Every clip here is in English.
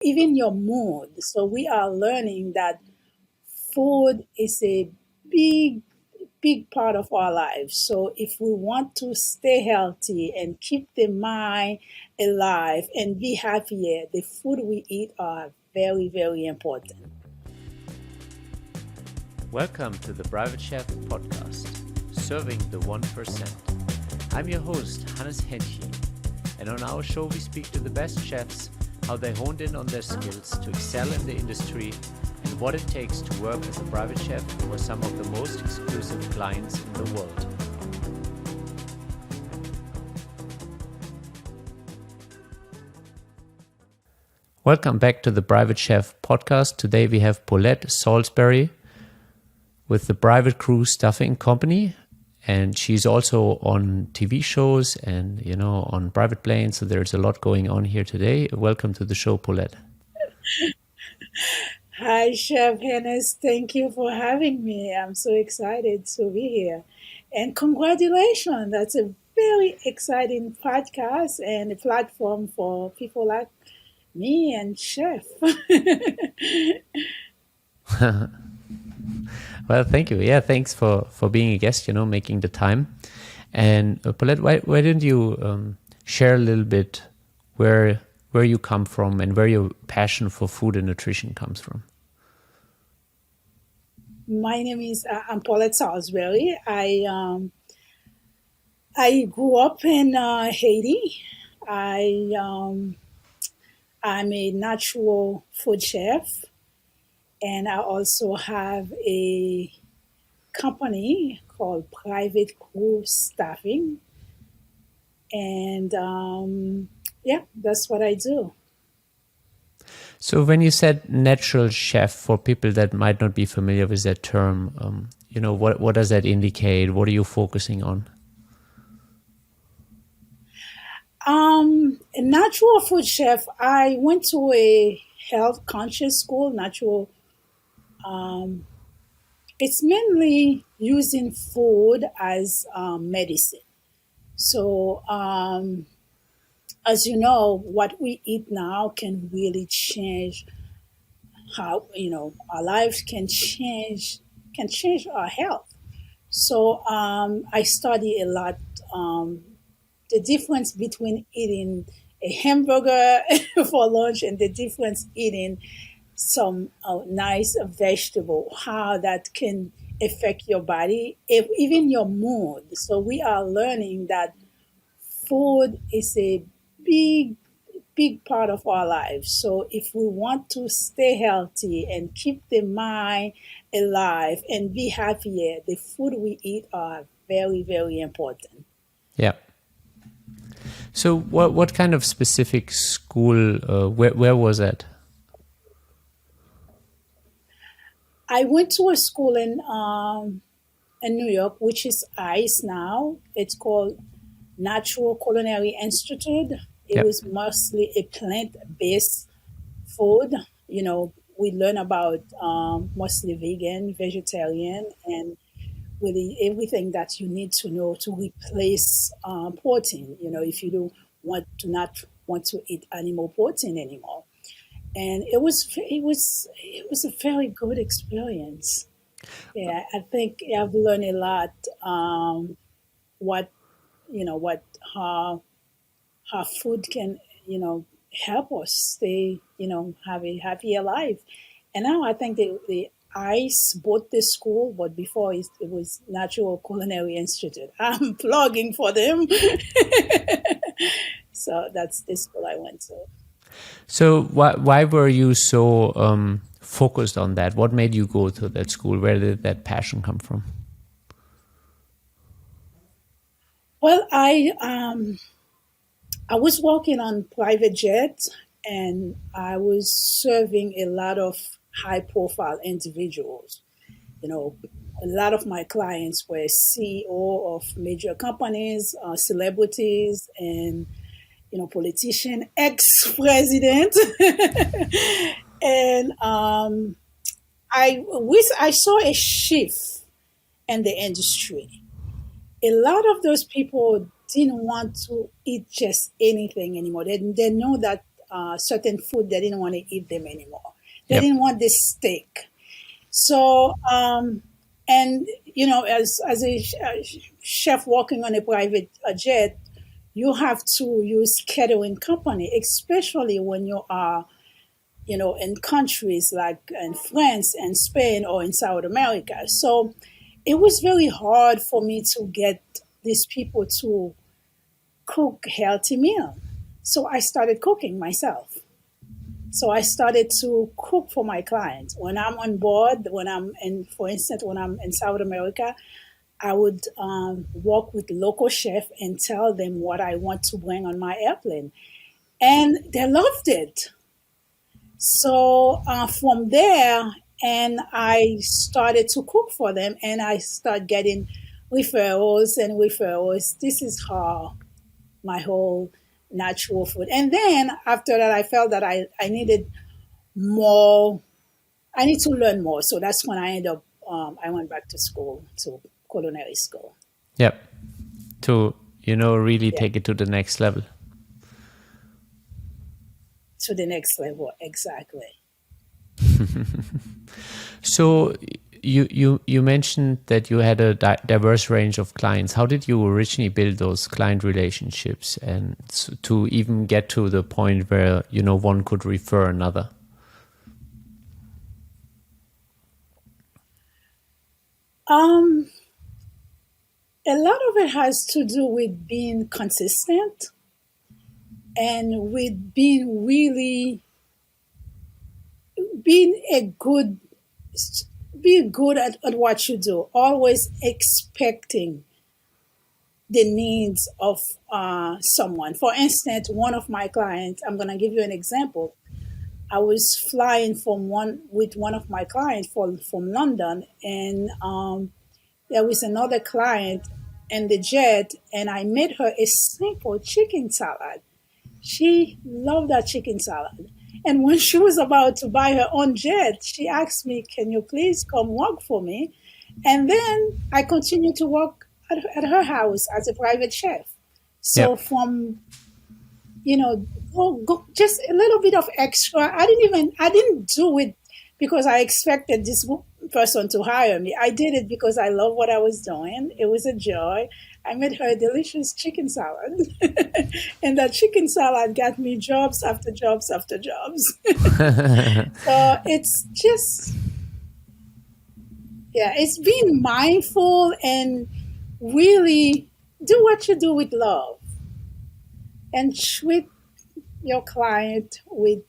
even your mood. So we are learning that food is a big, big part of our lives. So if we want to stay healthy and keep the mind alive and be happier, the food we eat are very, very important. Welcome to the Private Chef podcast, serving the 1%. I'm your host, Hannes Henche, and on our show we speak to the best chefs, how they honed in on their skills to excel in the industry, and what it takes to work as a private chef for some of the most exclusive clients in the world. Welcome back to the Private Chef podcast. Today we have Paulette Salisbury with the Private Crew Stuffing Company, and she's also on TV shows and on private planes. So there's a lot going on here today. Welcome to the show, Paulette. Hi, Chef Hannes. Thank you for having me. I'm so excited to be here. And congratulations. That's a very exciting podcast and a platform for people like me and Chef. Well, thank you. Yeah, thanks for being a guest, making the time. And Paulette, why didn't you share a little bit where you come from and where your passion for food and nutrition comes from? My name is I'm Paulette Salisbury. I grew up in Haiti. I I'm a natural food chef, and I also have a company called Private Crew Staffing, and yeah, that's what I do. So when you said natural chef, for people that might not be familiar with that term, what does that indicate? What are you focusing on? A natural food chef. I went to a health conscious school. Natural. It's mainly using food as medicine. So, as you know, what we eat now can really change how our lives can change our health. So, I study a lot the difference between eating a hamburger for lunch and the difference eating some nice vegetable, how that can affect your body, if, even your mood. So we are learning that food is a big, big part of our lives. So if we want to stay healthy and keep the mind alive and be happier, the food we eat are very, very important. Yeah. So what kind of specific school, where was that? I went to a school in New York, which is ICE now. It's called Natural Culinary Institute. It Yeah. was mostly a plant-based food. We learn about mostly vegan, vegetarian, and really everything that you need to know to replace protein. If you don't not want to eat animal protein anymore, and it was a very good experience. Yeah, I think I've learned a lot. What what how food can help us stay have a happier life. And now I think the ICE bought this school, but before it was Natural Culinary Institute. I'm plugging for them. So that's the school I went to. So why were you so focused on that? What made you go to that school? Where did that passion come from? Well, I was working on private jet, and I was serving a lot of high profile individuals. You know, a lot of my clients were CEO of major companies, celebrities, and politician, ex-president, and I saw a shift in the industry. A lot of those people didn't want to eat just anything anymore. They know that certain food, they didn't want to eat them anymore. They Yep. didn't want this steak. So, and as a chef working on a private jet, you have to use catering company, especially when you are, in countries like in France and Spain or in South America. So it was very hard for me to get these people to cook healthy meal. So I started cooking myself. So I started to cook for my clients. When I'm on board, for instance, when I'm in South America, I would work with local chef and tell them what I want to bring on my airplane. And they loved it. So from there, and I started to cook for them, and I started getting referrals and referrals. This is how my whole natural food. And then after that, I felt that I needed more. I need to learn more. So that's when I ended up. I went back to school, to culinary school. Yep. To, really Yeah, take it to the next level. to the next level. Exactly. So you mentioned that you had a diverse range of clients. How did you originally build those client relationships and to even get to the point where, one could refer another? Um, a lot of it has to do with being consistent and with being a good be good at what you do, always expecting the needs of someone. For instance, one of my clients, I'm going to give you an example. I was flying with one of my clients from London, and there was another client in the jet, and I made her a simple chicken salad. She loved that chicken salad. And when she was about to buy her own jet, she asked me, "Can you please come work for me?" And then I continued to work at her house as a private chef. So Yep. from, just a little bit of extra. I didn't do it because I expected this person to hire me. I did it because I love what I was doing. It was a joy. I made her a delicious chicken salad. And that chicken salad got me jobs after jobs after jobs. So it's just, yeah, it's being mindful and really do what you do with love and treat your client with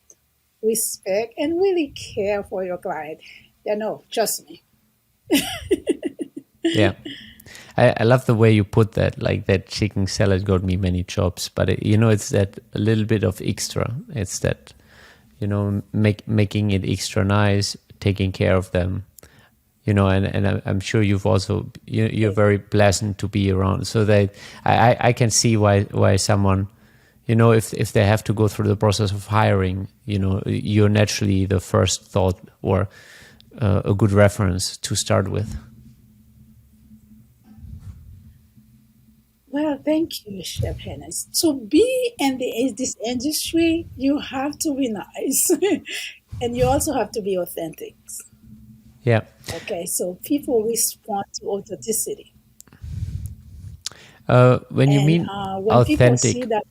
respect and really care for your client. Yeah, no, trust me. Yeah. I love the way you put that, like that chicken salad got me many jobs, but it's that a little bit of extra. It's that, making it extra nice, taking care of them, and I'm sure you've also, you're very pleasant to be around. So that I can see why someone, if they have to go through the process of hiring, you're naturally the first thought or a good reference to start with. Well, thank you, Chef Hennes. To be in this industry, you have to be nice, and you also have to be authentic. Yeah. Okay, so people respond to authenticity, When you and mean when people see authentic, that,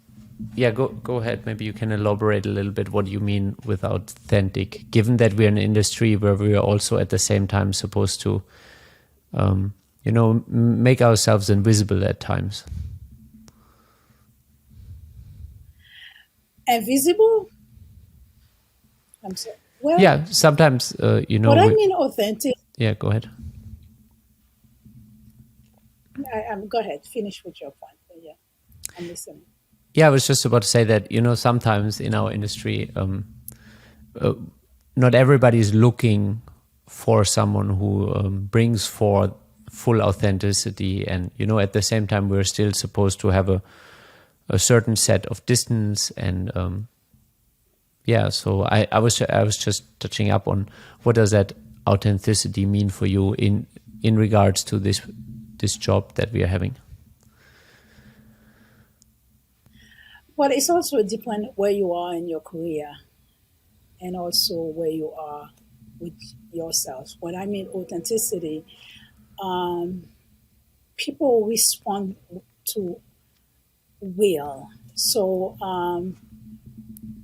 yeah, go ahead. Maybe you can elaborate a little bit what you mean with authentic, given that we're in an industry where we are also at the same time supposed to, make ourselves invisible at times. invisible. I'm sorry. Well, Yeah, sometimes, what I mean authentic. yeah, go ahead. Go ahead, finish with your point. Yeah, I'm listening. Yeah, I was just about to say that, sometimes in our industry, uh, not everybody is looking for someone who brings forth full authenticity. And, at the same time, we're still supposed to have a certain set of distance. And yeah, so I was just touching up on what does that authenticity mean for you in regards to this job that we are having. But it's also depend where you are in your career and also where you are with yourself. When I mean authenticity, um, people respond to will. So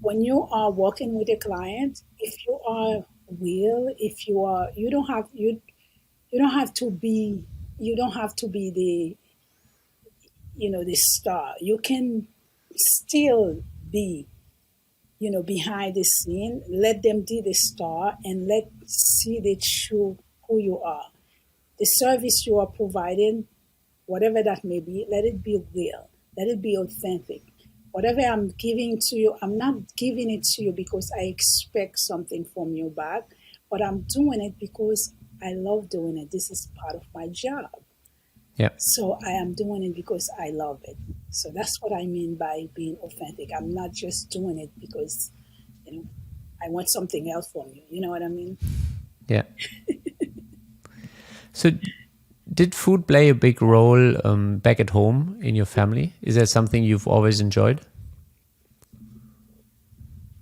when you are working with a client, if you are real, if you are, you don't have to be, you don't have to be the, the star. You can still be, behind the scene. Let them be the star and let see the true who you are. The service you are providing, whatever that may be, let it be real. Let it be authentic. Whatever I'm giving to you, I'm not giving it to you because I expect something from you back, but I'm doing it because I love doing it. This is part of my job. Yeah. So I am doing it because I love it. So that's what I mean by being authentic. I'm not just doing it because, you know, I want something else from you. You know what I mean? Yeah. So, did food play a big role back at home in your family? Is that something you've always enjoyed?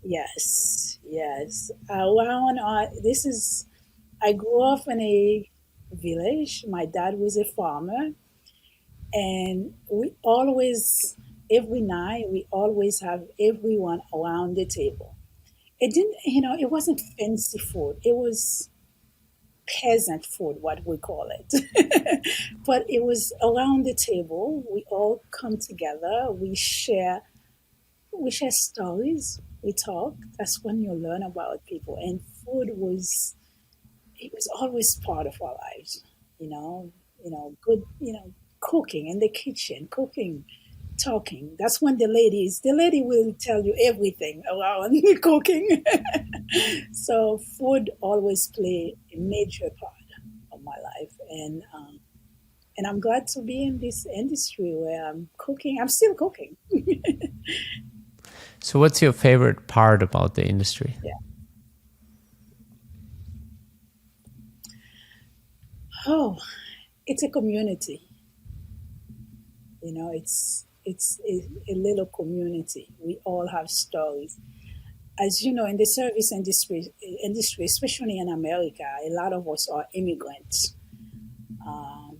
Yes, yes. Around, I grew up in a village. My dad was a farmer, and every night, we always have everyone around the table. It didn't, it wasn't fancy food. It was peasant food, what we call it. But it was around the table. We all come together. We share stories. We talk. That's when you learn about people. And food was it was always part of our lives. You know, good. Cooking in the kitchen, cooking, talking. That's when the lady will tell you everything around cooking. So food always play a major part of my life, and I'm glad to be in this industry where I'm cooking. I'm still cooking. So, what's your favorite part about the industry? Yeah. Oh, it's a community. It's a little community. We all have stories. As you know, in the service industry, especially in America, a lot of us are immigrants, um,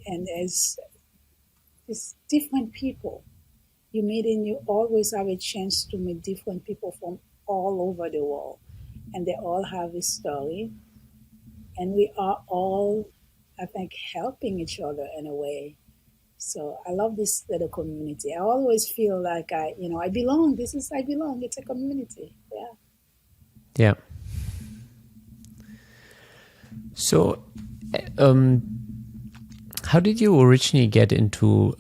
and there's different people you meet, and you always have a chance to meet different people from all over the world, and they all have a story, and we are all, I think, helping each other in a way. So I love this little community. I always feel like I belong. I belong. It's a community. Yeah. Yeah. So, um, how did you originally get into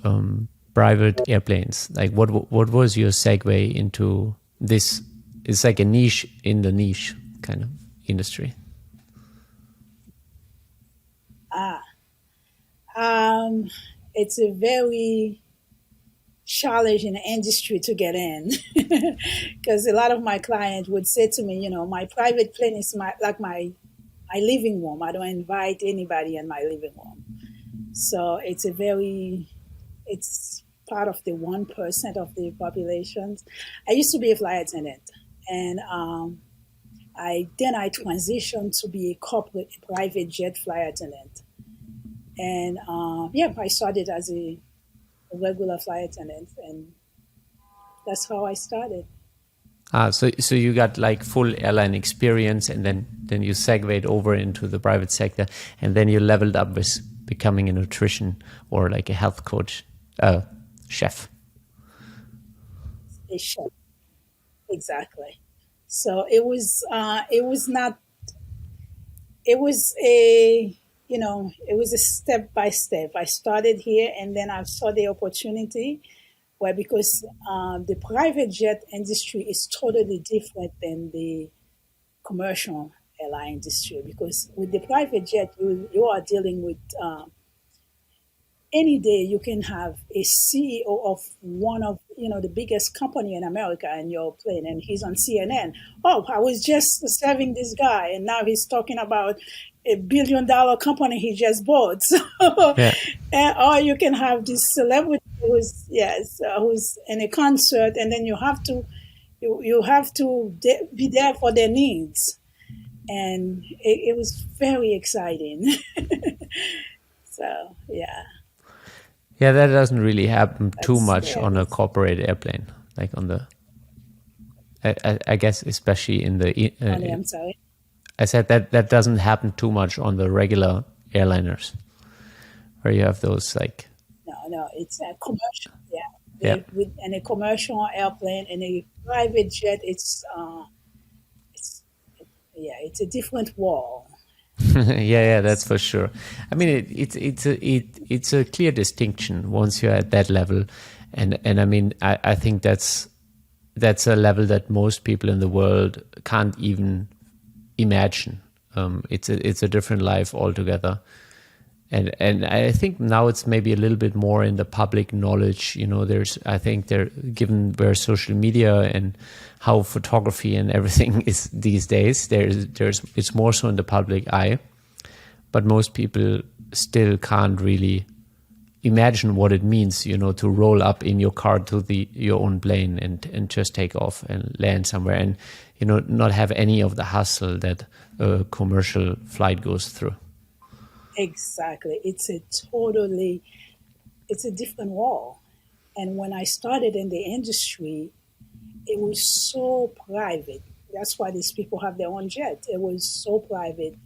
private airplanes? Like, what was your segue into this? It's like a niche in the niche kind of industry. Ah, um, it's a very challenging industry to get in because a lot of my clients would say to me, my private plane is my living room. I don't invite anybody in my living room. So it's part of the 1% of the population. I used to be a flight attendant, and I transitioned to be a corporate private jet flight attendant. And yeah, I started as a regular flight attendant, and that's how I started. So you got like full airline experience, and then you segued over into the private sector, and then you leveled up with becoming a nutrition or like a health coach, chef. A chef, exactly. So it was not it was a it was a step by step. I started here, and then I saw the opportunity where, because the private jet industry is totally different than the commercial airline industry, because with the private jet you are dealing with any day you can have a CEO of one of the biggest company in America in your plane, and he's on CNN. Oh, I was just serving this guy, and now he's talking about a $1 billion company he just bought. So, Yeah. or you can have this celebrity who's yes, who's in a concert, and then you have to be there for their needs, and it was very exciting. So yeah, Yeah, that doesn't really happen too that's much yeah, on a that's corporate airplane, like on the. I guess especially in the. funny. I'm sorry. I said that doesn't happen too much on the regular airliners, where you have those like. No, it's a commercial. Yeah, Yeah. with and a commercial airplane and a private jet. It's yeah, it's a different world. Yeah, that's Yes, for sure. I mean, it's a clear distinction once you're at that level, and I mean, I think that's a level that most people in the world can't even imagine. It's a different life altogether, and I think now it's maybe a little bit more in the public knowledge. You know, I think there, given where social media and how photography and everything is these days, it's more so in the public eye, but most people still can't really imagine what it means, you know, to roll up in your car to your own plane and just take off and land somewhere, and you know, not have any of the hustle that a commercial flight goes through. exactly. It's a different world. And when I started in the industry, it was so private. That's why these people have their own jet. It was so private,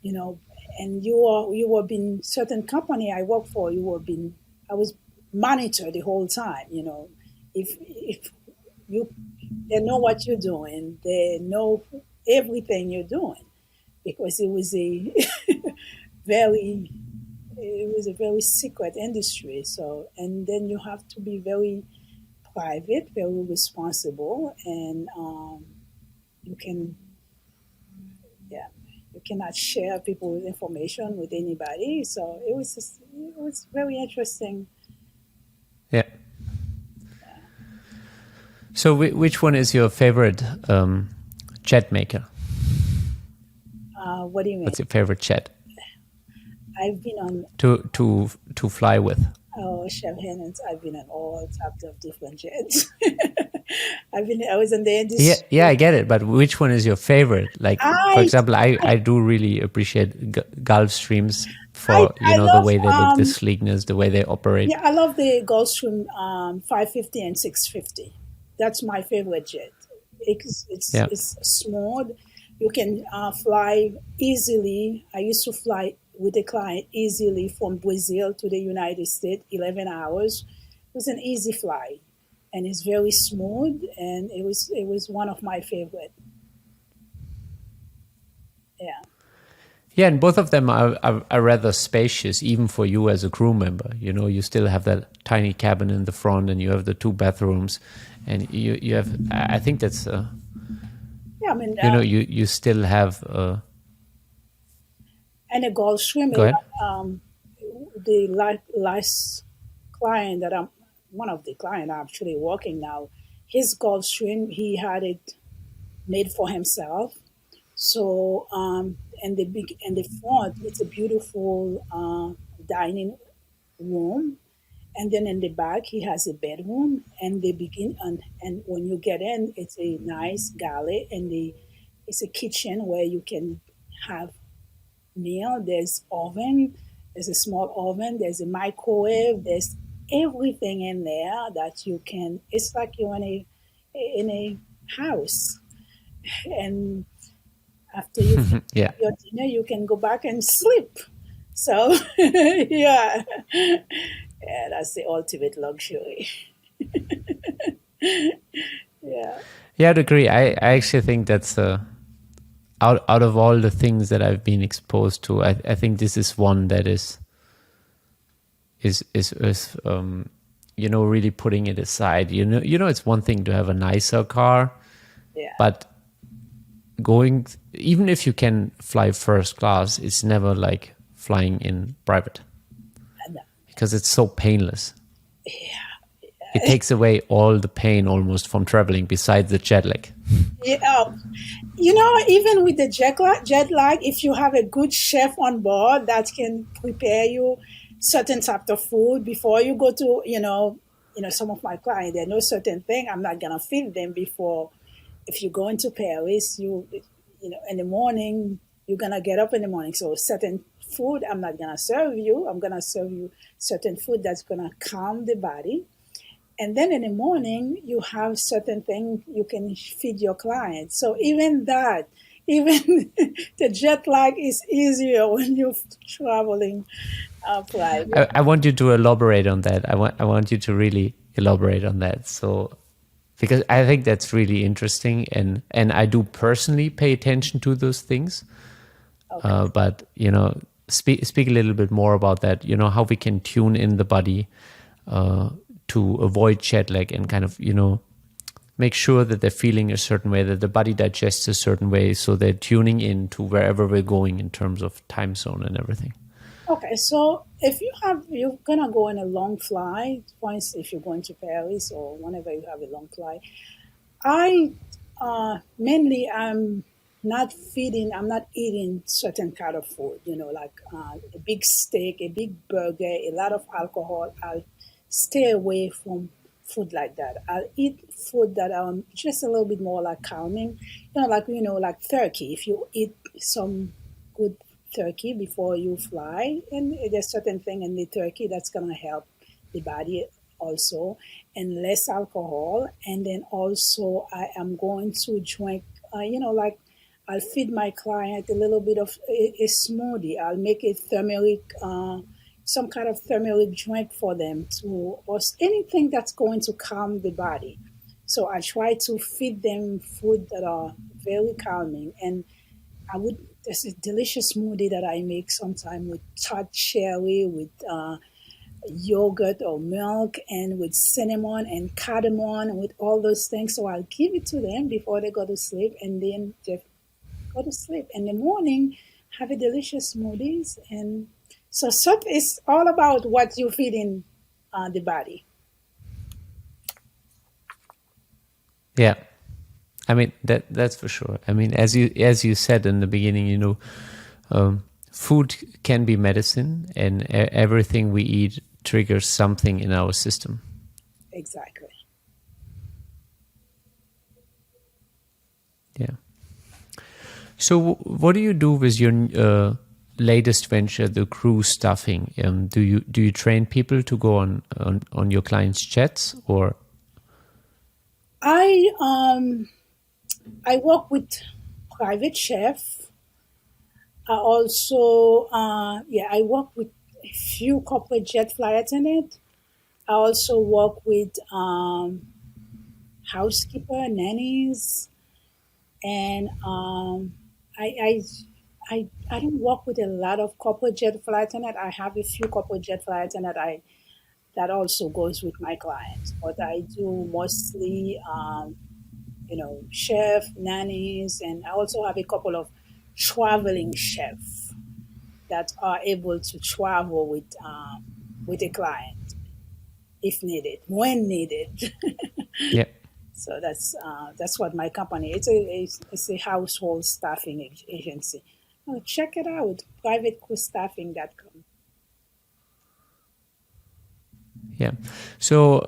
you know. And you were being certain company I work for. I was monitored the whole time. You know, if you they know what you're doing, they know everything you're doing because very it was a very secret industry. So and then you have to be very private, very responsible, and you can, yeah, you cannot share people's information with anybody. So it was very interesting. Yeah. So which one is your favorite jet maker? What do you mean? What's your favorite jet I've been on to fly with? Chef Hennons. I've been on all types of different jets. I was in the Yeah, industry. yeah, I get it. But which one is your favorite? Like, for I example, I do really appreciate Gulf Streams for, you I know, the love way they look, the sleekness, the way they operate. yeah, I love the Gulfstream 550 and 650. That's my favorite jet. Yeah, It's smooth. You can fly easily. I used to fly with a client easily from Brazil to the United States, 11 hours. It was an easy flight, and it's very smooth, and it was one of my favorite. Yeah. yeah, and both of them are rather spacious, even for you as a crew member. You know, you still have that tiny cabin in the front, and you have the two bathrooms, and you have. I think that's Yeah, I mean, you know, you still have. and a Gulfstream, Go ahead. the last client that I'm one of the client I'm actually working now, his Gulfstream, he had it made for himself. So and the big and the front, it's a beautiful dining room, and then in the back he has a bedroom, and they begin and when you get in, it's a nice galley, and it's a kitchen where you can have meal. There's oven, there's a small oven, there's a microwave, there's everything in there that you can. It's like you're in a house, and after you finish Yeah. your dinner, you can go back and sleep. So yeah, yeah, that's the ultimate luxury. Yeah, Yeah, I'd agree. I actually think that's out of all the things that I've been exposed to, I think this is one that is you know, really putting it aside. You know, it's one thing to have a nicer car, yeah, but going, even if you can fly first class, it's never like flying in private and because it's so painless. it takes away all the pain almost from traveling besides the jet lag. Yeah, even with the jet lag, if you have a good chef on board that can prepare you certain type of food before you go to, some of my clients, they know certain thing. I'm not gonna feed them before. If you go into Paris, in the morning, you're gonna get up in the morning. So certain food, I'm not gonna serve you. I'm gonna serve you certain food that's gonna calm the body, and then in the morning you have certain things you can feed your clients. So even the jet lag is easier when you're traveling private. I want you to elaborate on that. I want you to really elaborate on that. So, because I think that's really interesting, and I do personally pay attention to those things. Okay. But speak a little bit more about that. How we can tune in the body to avoid jet lag and kind of make sure that they're feeling a certain way, that the body digests a certain way, so they're tuning in to wherever we're going in terms of time zone and everything. Okay, so if you're gonna go on a long flight, for instance, if you're going to Paris or whenever you have a long flight, I mainly I'm not eating certain kind of food, like a big steak, a big burger, a lot of alcohol. I'll stay away from food like that. I'll eat food that just a little bit more like calming, like turkey. If you eat some good turkey before you fly, and there's certain thing in the turkey that's gonna help the body also, and less alcohol. And then also I am going to drink, like I'll feed my client a little bit of a smoothie. I'll make a turmeric, some kind of turmeric drink for them or anything that's going to calm the body. So I try to feed them food that are very calming. And there's a delicious smoothie that I make sometime with tart cherry, with yogurt or milk, and with cinnamon and cardamom, and with all those things. So I'll give it to them before they go to sleep, and then they go to sleep. In the morning, have a delicious smoothies. And so it's all about what you feed in the body. Yeah. I mean that's for sure. I mean, as you said in the beginning, food can be medicine, and everything we eat triggers something in our system. Exactly. Yeah. So, what do you do with your latest venture, the crew staffing? Do you train people to go on your clients' jets, or? I work with private chef. I also I work with a few corporate jet flight attendant. I also work with housekeeper, nannies, and I don't work with a lot of corporate jet flight attendant. I have a few corporate jet flight attendant that also goes with my clients, but I do mostly chef, nannies, and I also have a couple of traveling chefs that are able to travel with a client if needed, when needed. Yeah. So that's what my company. It's a household staffing agency. Oh, check it out, privatecrewstaffing.com. Yeah. So,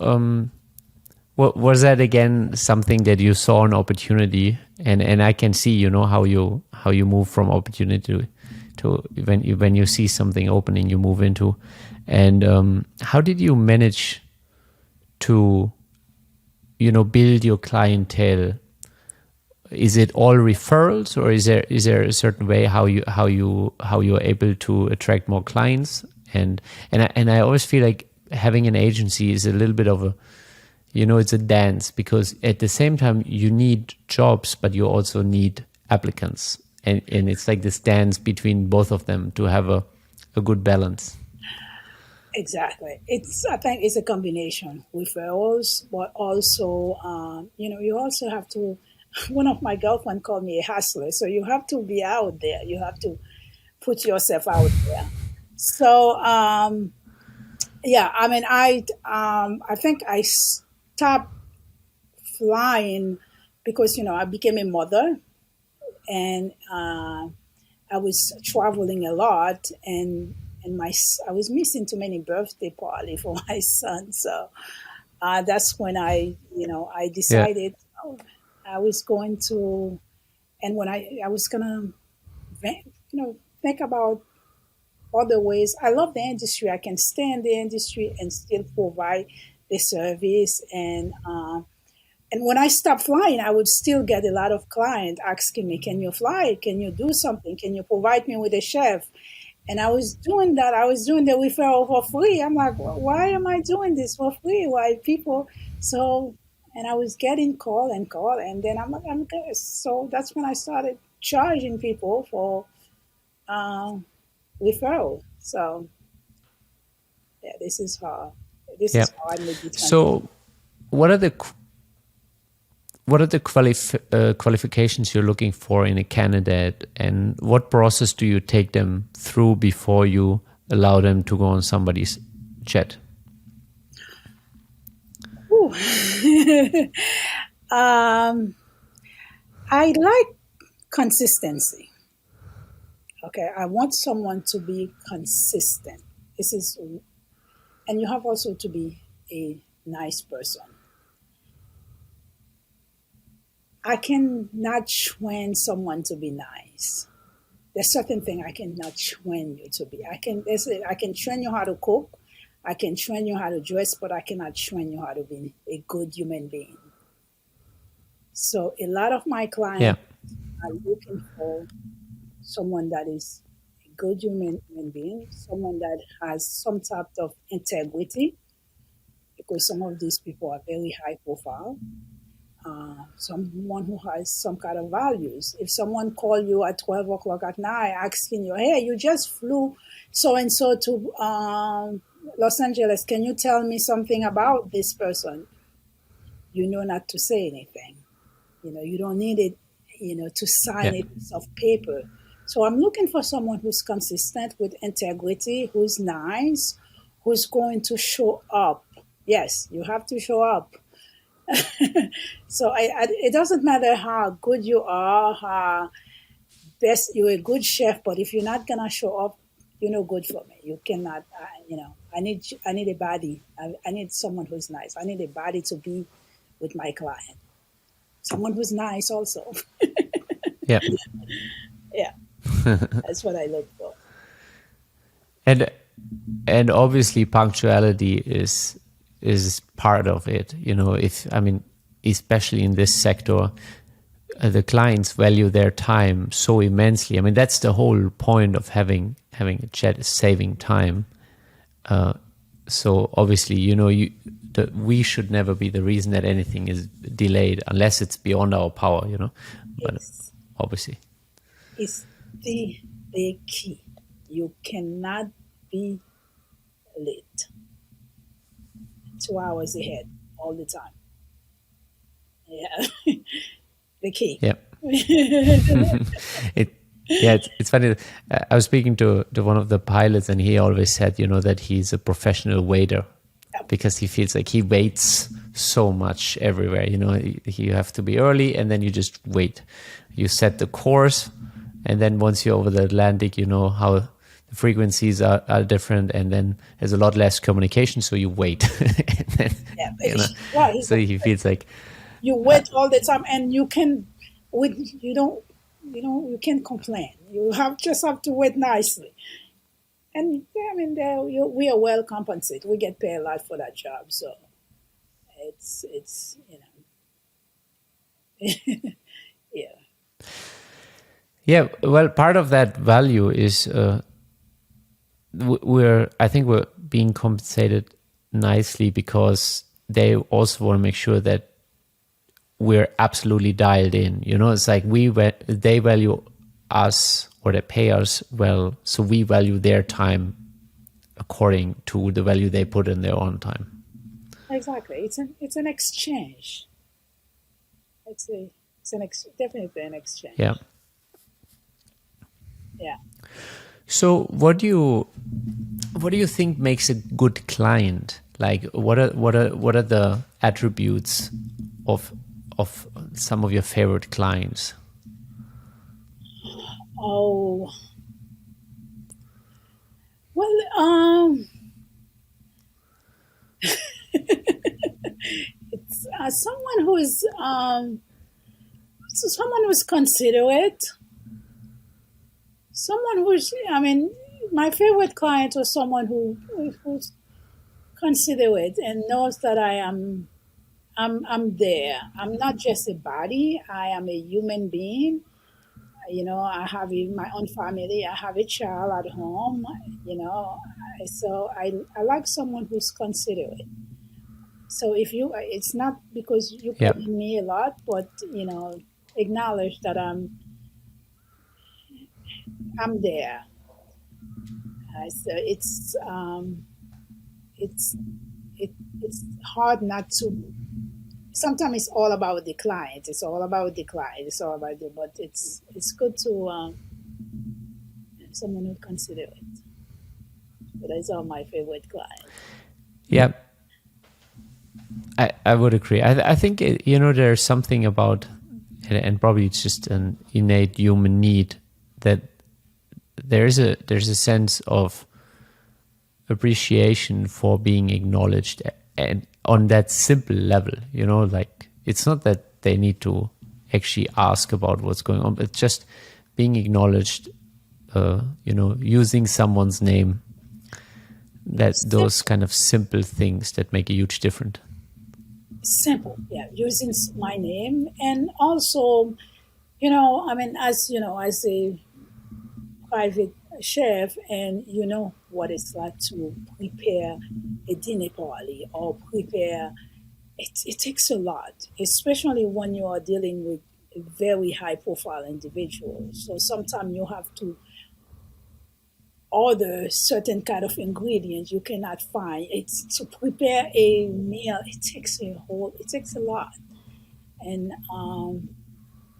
what was that again? Something that you saw an opportunity, and I can see, how you move from opportunity to when you see something opening, you move into. And how did you manage to, build your clientele? Is it all referrals, or is there a certain way how you're able to attract more clients? And I always feel like having an agency is a little bit of a, it's a dance, because at the same time you need jobs, but you also need applicants, and it's like this dance between both of them to have a good balance. Exactly. I think it's a combination referrals, but also, you also have to. One of my girlfriend called me a hustler, so you have to be out there. You have to put yourself out there. So Yeah, I mean, I think I stopped flying because I became a mother, and I was traveling a lot, and I was missing too many birthday party for my son. So that's when I Yeah. decided, I was going to, and when I was gonna think about other ways. I love the industry. I can stay in the industry and still provide the service. And when I stopped flying, I would still get a lot of clients asking me, "Can you fly? Can you do something? Can you provide me with a chef?" And I was doing that. I was doing the referral for free. I'm like, why am I doing this for free? Why people? So, and I was getting call and call, and then I'm like, I'm good. So that's when I started charging people for uh, referral. So yeah, this Yeah. is how I made the transition. So, what are the qualifications you're looking for in a candidate, and what process do you take them through before you allow them to go on somebody's jet? Whew. um, I like consistency. Okay, I want someone to be consistent. This is, and you have also to be a nice person. I cannot train someone to be nice. There's certain thing I cannot train you to be. I can train you how to cook. I can train you how to dress, but I cannot train you how to be a good human being. So a lot of my Yeah. clients are looking for someone that is a good human being, someone that has some type of integrity, because some of these people are very high profile. Someone who has some kind of values. If someone call you at 12 o'clock at night asking you, "Hey, you just flew so and so to Los Angeles. Can you tell me something about this person?" You know not to say anything. You don't need it, to sign Yeah. a piece of paper. So I'm looking for someone who's consistent with integrity, who's nice, who's going to show up. Yes, you have to show up. So it doesn't matter how good you are, how best you're a good chef, but if you're not gonna show up, you're no good for me. You cannot. I need a body. I need someone who's nice. I need a body to be with my client. Someone who's nice also. Yeah. Yeah, that's what I look for. And obviously punctuality is part of it. If I mean, especially in this sector, the clients value their time so immensely. I mean, that's the whole point of having a chat, is saving time. So obviously, we should never be the reason that anything is delayed unless it's beyond our power. But It's obviously, it's the key. You cannot be late. 2 hours ahead all the time. Yeah, the key. yeah. it yeah, it's funny. I was speaking to one of the pilots, and he always said, that he's a professional waiter, because he feels like he waits so much everywhere. You have to be early, and then you just wait. You set the course, and then once you're over the Atlantic, you know how the frequencies are different, and then there's a lot less communication, so you wait. And then, Yeah, you know, yeah. so he feels like, You wait all the time, and you can, with you don't, you can't complain. You just have to wait nicely. And yeah, I mean, we are well compensated. We get paid a lot for that job, so yeah. yeah, well, part of that value is I think we're being compensated nicely, because they also want to make sure that we're absolutely dialed in. It's like they value us, or they pay us well, so we value their time according to the value they put in their own time. Exactly. It's an exchange. It's a definitely an Yeah. exchange. Yeah. So what do you think makes a good client? Like what are the attributes of some of your favorite clients? Oh, well, it's someone who's considerate, someone who's, I mean, my favorite client was someone who's considerate and knows that I'm there. I'm not just a body. I am a human being. I have my own family. I have a child at home. So I like someone who's considerate. So if you, it's not because you Yeah. pay me a lot, but acknowledge that I'm there. So it's it, it's hard not to. Sometimes it's all about the client. It's all about the client. It's all about the. But it's good to someone who consider it. But those are my favorite clients. Yeah, I would agree. I think there's something about, and probably it's just an innate human need, that there's a sense of appreciation for being acknowledged, and on that simple level, like it's not that they need to actually ask about what's going on, but just being acknowledged, using someone's name, that those kind of simple things that make a huge difference. Simple, yeah. Using my name, and also, I mean, as a private chef, and you know what it's like to prepare a dinner party or prepare. It takes a lot, especially when you are dealing with a very high profile individuals. So sometimes you have to order certain kind of ingredients you cannot find. It's to prepare a meal. It takes a lot, and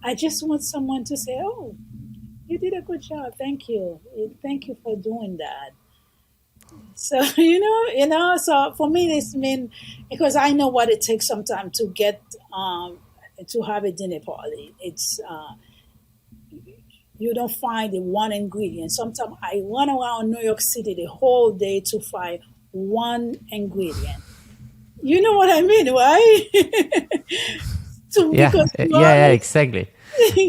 I just want someone to say, "Oh, you did a good job. Thank you. Thank you for doing that." So So for me, this mean because I know what it takes sometimes to get to have a dinner party. It's you don't find the one ingredient. Sometimes I run around New York City the whole day to find one ingredient. You know what I mean, right? Yeah, Because you yeah, always exactly.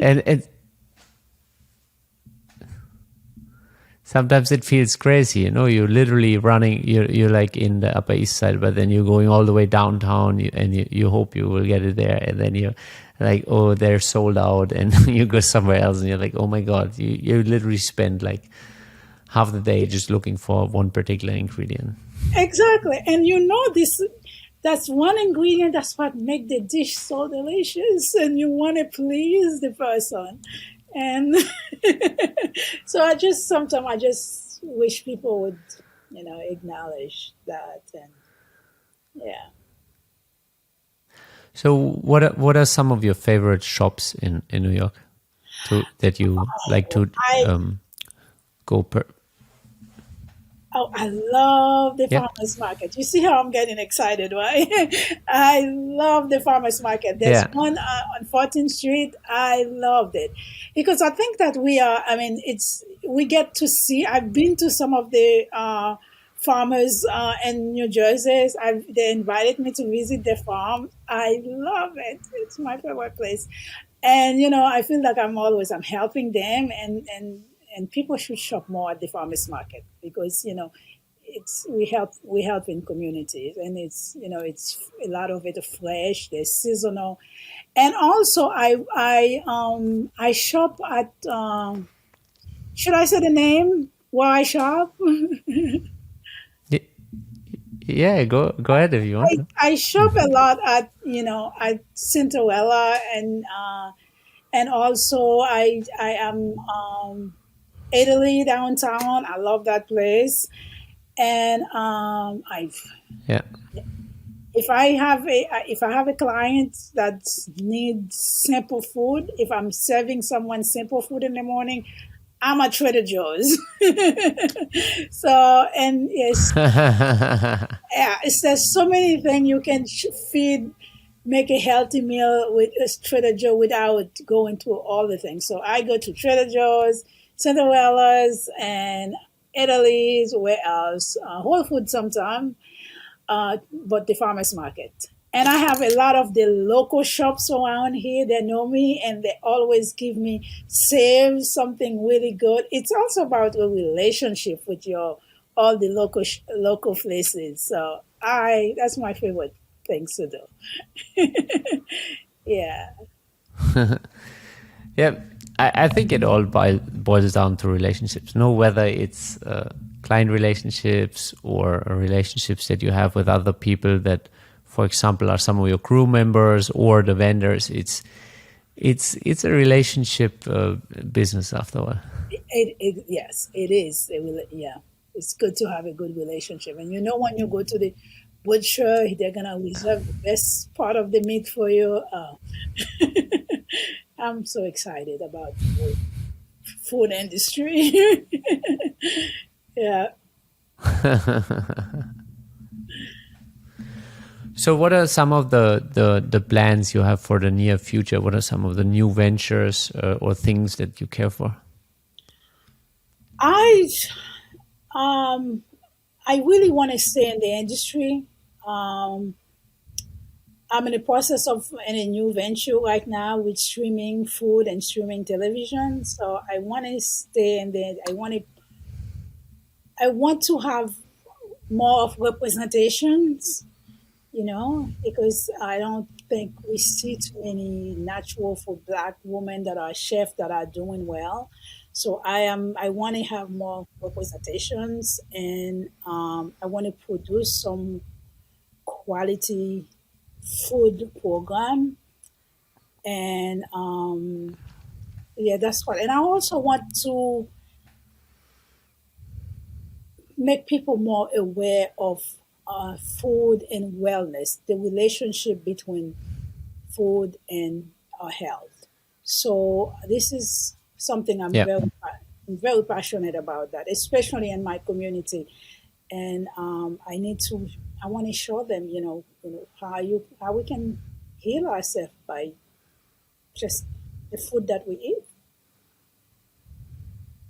And sometimes it feels crazy, you're literally running, you're like in the Upper East Side, but then you're going all the way downtown, and you hope you will get it there, and then you're like, oh, they're sold out, and you go somewhere else, and you're like, oh my God, you literally spend like half the day just looking for one particular ingredient. exactly, and this. That's one ingredient. That's what make the dish so delicious, and you want to please the person. And so I just wish people would, acknowledge that. And yeah, So what are some of your favorite shops in New York that you like to I go per? Oh, I love the Yeah, farmers market. You see how I'm getting excited, right? I love the farmers market. There's yeah, one on 14th Street. I loved it because I think that I mean, we get to see, I've been to some of the farmers in New Jersey. They invited me to visit their farm. I love it. It's my favorite place. And, I feel like I'm helping them, and people should shop more at the farmers market because we help in communities, and it's a lot of it fresh, they're seasonal. And also I shop at should I say the name where I shop? Y- yeah. Go ahead if you want to. I shop a lot at Cinderella, and also I am Italy downtown. I love that place. And I Yeah, if I have a client that needs simple food, if I'm serving someone simple food in the morning, I'm at Trader Joe's. So, and yes, yeah, there's so many things you can feed, make a healthy meal with Trader Joe without going to all the things. So I go to Trader Joe's, Cinderella's, and Italy's. Where else? Whole Foods sometimes, but the farmers market. And I have a lot of the local shops around here that know me, and they always give me save something really good. It's also about a relationship with your all the local places. So I that's my favorite things to do. Yeah. Yeah, I think it all boils down to relationships. No, whether it's client relationships or relationships that you have with other people that, for example, are some of your crew members or the vendors. It's a relationship business after all. Yes, it is. Yeah, it's good to have a good relationship, and when you go to the butcher, they're gonna reserve the best part of the meat for you. I'm so excited about the food industry. Yeah. So, what are some of the plans you have for the near future? What are some of the new ventures or things that you care for? I um I really want to stay in the industry. Um, I'm in the process of in a new venture right now with streaming food and streaming television. So I want to stay in there. I want to have more of representations, because I don't think we see too many natural for black women that are chefs that are doing well. So I want to have more representations, and I want to produce some quality food program, and yeah, that's what. And I also want to make people more aware of food and wellness, the relationship between food and our health. So this is something Yeah. I'm very passionate about that, especially in my community. And I want to show them, how we can heal ourselves by just the food that we eat.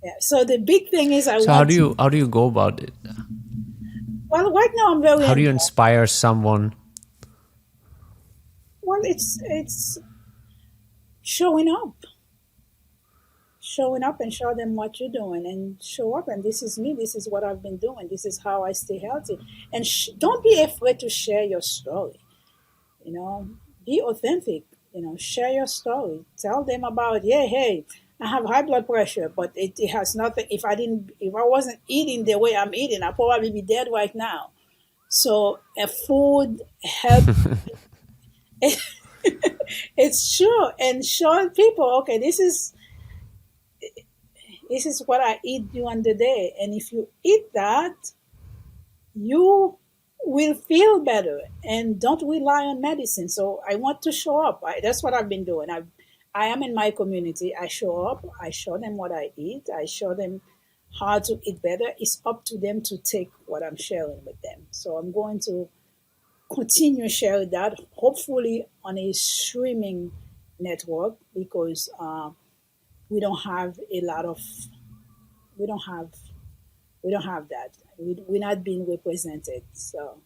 Yeah. So the big thing is I So want to. how do you go about it? Well, right now I'm very How do you involved. inspire someone? Well, it's showing up, and show them what you're doing, and show up, and this is me, this is what I've been doing, this is how I stay healthy, and don't be afraid to share your story. you know be authentic. Share your story, tell them about, yeah, hey, I have high blood pressure, but it has nothing. If I wasn't eating the way I'm eating, I'd probably be dead right now. So food help. It's true, and showing people, okay, this is what I eat during the day. And if you eat that, you will feel better and don't rely on medicine. So I want to show up. That's what I've been doing. I am in my community. I show up. I show them what I eat. I show them how to eat better. It's up to them to take what I'm sharing with them. So I'm going to continue sharing that, hopefully on a streaming network, because we don't have a lot of we don't have we don't have that. We're not being represented. So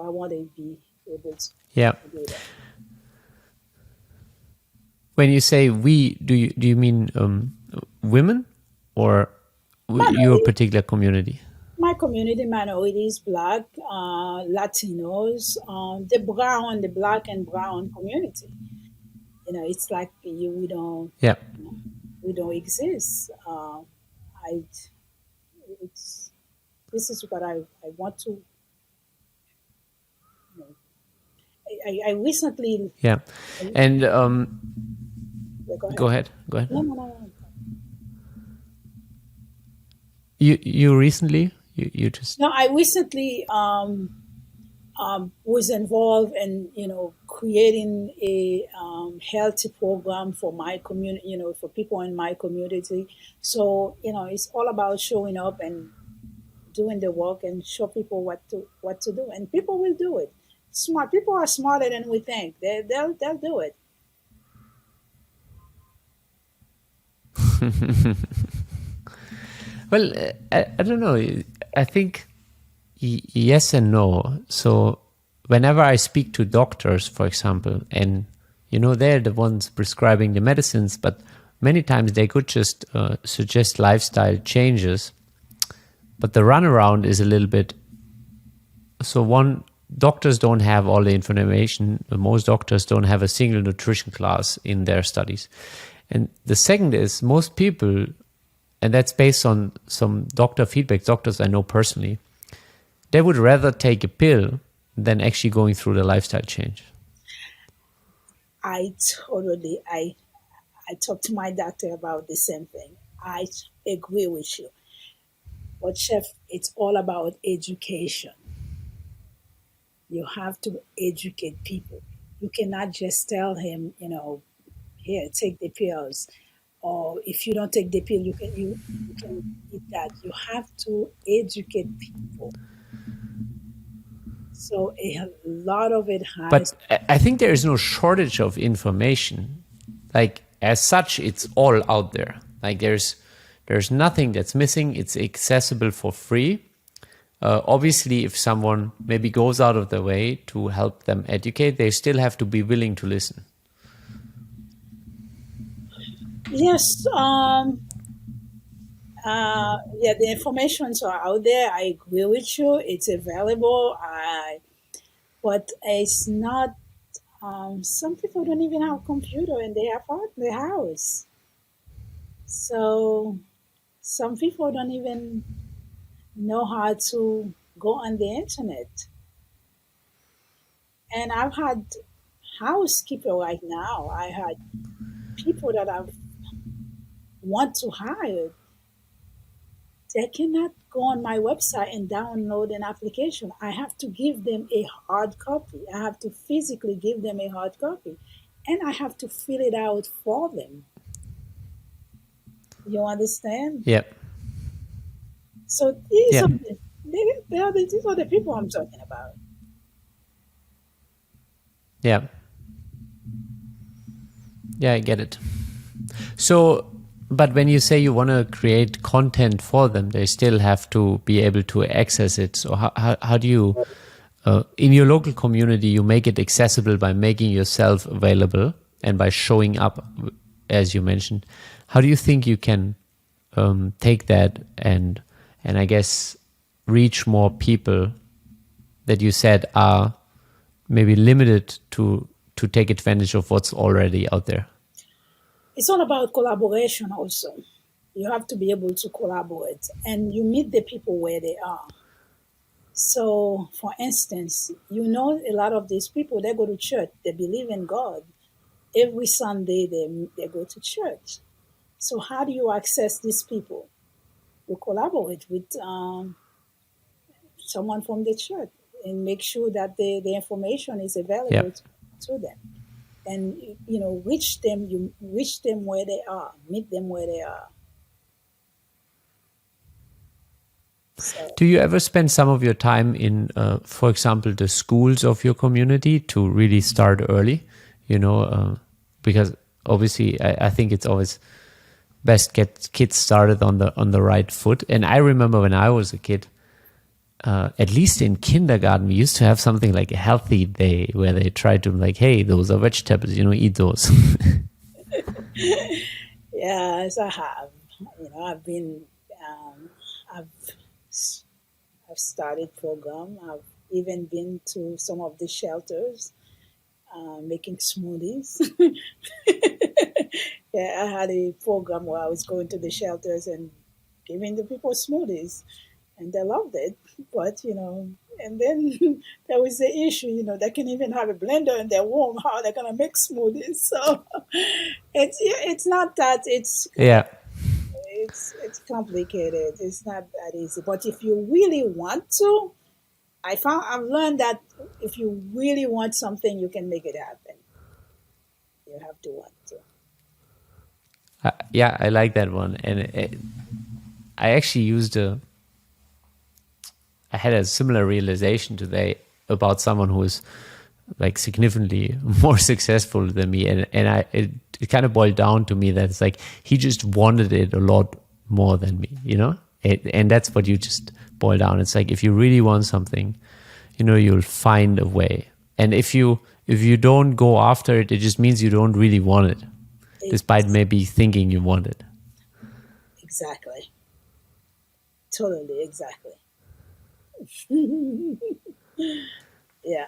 I want to be able to Yeah. do that. When you say we, do you mean women or your Minority, particular community? my community, minorities, black, Latinos, the black and brown community. It's like Yeah. we don't exist. I it's This is what I want to. You know, I recently. Yeah. Yeah, And go go ahead. ahead. Go ahead. No, no, no, no. You recently you just No, I recently was involved in creating a healthy program for my community, for people in my community. So it's all about showing up and doing the work and show people what to do, and people will do it. Smart people are smarter than we think. They'll do it. Well, I don't know. I think yes and no. So whenever I speak to doctors, for example, and they're the ones prescribing the medicines, but many times they could just suggest lifestyle changes. But the runaround is a little bit. So one, doctors don't have all the information. Most doctors don't have a single nutrition class in their studies. And the second is most people, and that's based on some doctor feedback, doctors I know personally, they would rather take a pill than actually going through the lifestyle change. I totally I talked to my doctor about the same thing. I agree with you. But chef, it's all about education. You have to educate people. You cannot just tell him, here, take the pills. Or if you don't take the pill, you can eat that. You have to educate people. So a lot of it has. But I think there is no shortage of information. Like as such, it's all out there. Like there's nothing that's missing. It's accessible for free. Obviously, if someone maybe goes out of their way to help them educate, they still have to be willing to listen. Yes, yeah, the informations are out there. I agree with you. It's available. But it's not. Some people don't even have a computer in their house. So some people don't even know how to go on the internet. And I've had housekeeper right now. I had people that I want to hire. They cannot go on my website and download an application. I have to give them a hard copy. I have to physically give them a hard copy. And I have to fill it out for them. You understand? Yeah, So these yeah, are these are the people I'm talking about. yeah, yeah. I get it. So, but when you say you want to create content for them, they still have to be able to access it. So how do you, in your local community, you make it accessible by making yourself available and by showing up, as you mentioned. How do you think you can take that and I guess reach more people that you said are maybe limited to take advantage of what's already out there? It's all about collaboration also. You have to be able to collaborate and you meet the people where they are. So, for instance, a lot of these people, they go to church, they believe in God. Every Sunday, they go to church. So, how do you access these people? You collaborate with someone from the church and make sure that the information is Yeah. available to them. And you reach them where they are, meet them where they are. So Do you ever spend some of your time in, for example, the schools of your community to really start early? Because obviously, I think it's always best get kids started on the right foot. And I remember when I was a kid, at least in kindergarten, we used to have something like a healthy day where they tried to like, hey, those are vegetables, eat those. yes, I have. I've been um, I've I've started program. I've even been to some of the shelters making smoothies. Yeah, I had a program where I was going to the shelters and giving the people smoothies, and they loved it. But and then there was the issue. They can even have a blender in their home. How are they gonna make smoothies? So it's not that Yeah. it's complicated. It's not that easy. But if you really want to, I've learned that if you really want something, you can make it happen. You have to want to. Yeah, I like that one. And I actually I had a similar realization today about someone who is like significantly more successful than me. And it kind of boiled down to me that it's like, he just wanted it a lot more than me, you know? And that's what you just boil down. It's like, if you really want something, you know, you'll find a way. And if you don't go after it, it just means you don't really want it, despite maybe thinking you want it. Exactly. Totally, exactly. Yeah.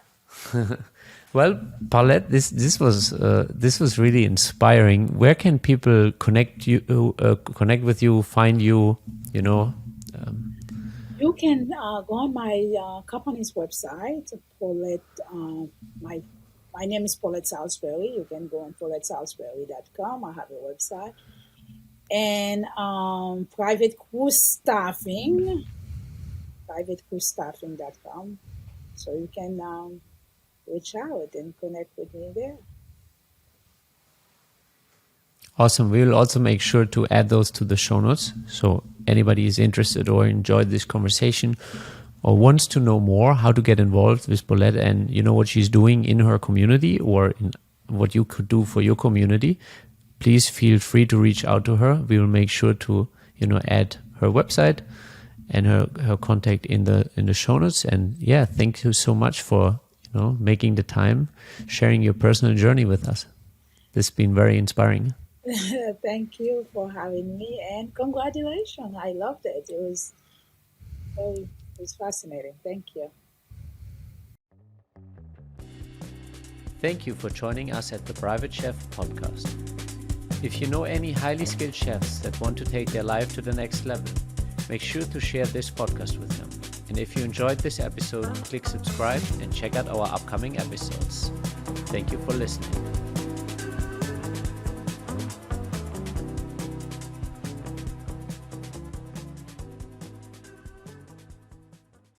Well, Paulette, this was really inspiring. Where can people connect with you, find you? You know, You can go on my company's website, Paulette. My name is Paulette Salisbury. You can go on paulettesalisbury.com. I have a website. And private cruise staffing, privatecruisestaffing.com. So you can reach out and connect with me there. awesome. We will also make sure to add those to the show notes. So anybody is interested or enjoyed this conversation or wants to know more how to get involved with Paulette and you know what she's doing in her community or in what you could do for your community, please feel free to reach out to her. We will make sure to, you know, add her website and her contact in the show notes. And yeah, thank you so much for, you know, making the time, sharing your personal journey with us. This has been very inspiring. Thank you for having me and congratulations. I loved it. It was fascinating. Thank you. Thank you for joining us at the Private Chef podcast. If you know any highly skilled chefs that want to take their life to the next level, make sure to share this podcast with them. And if you enjoyed this episode, click subscribe and check out our upcoming episodes. Thank you for listening.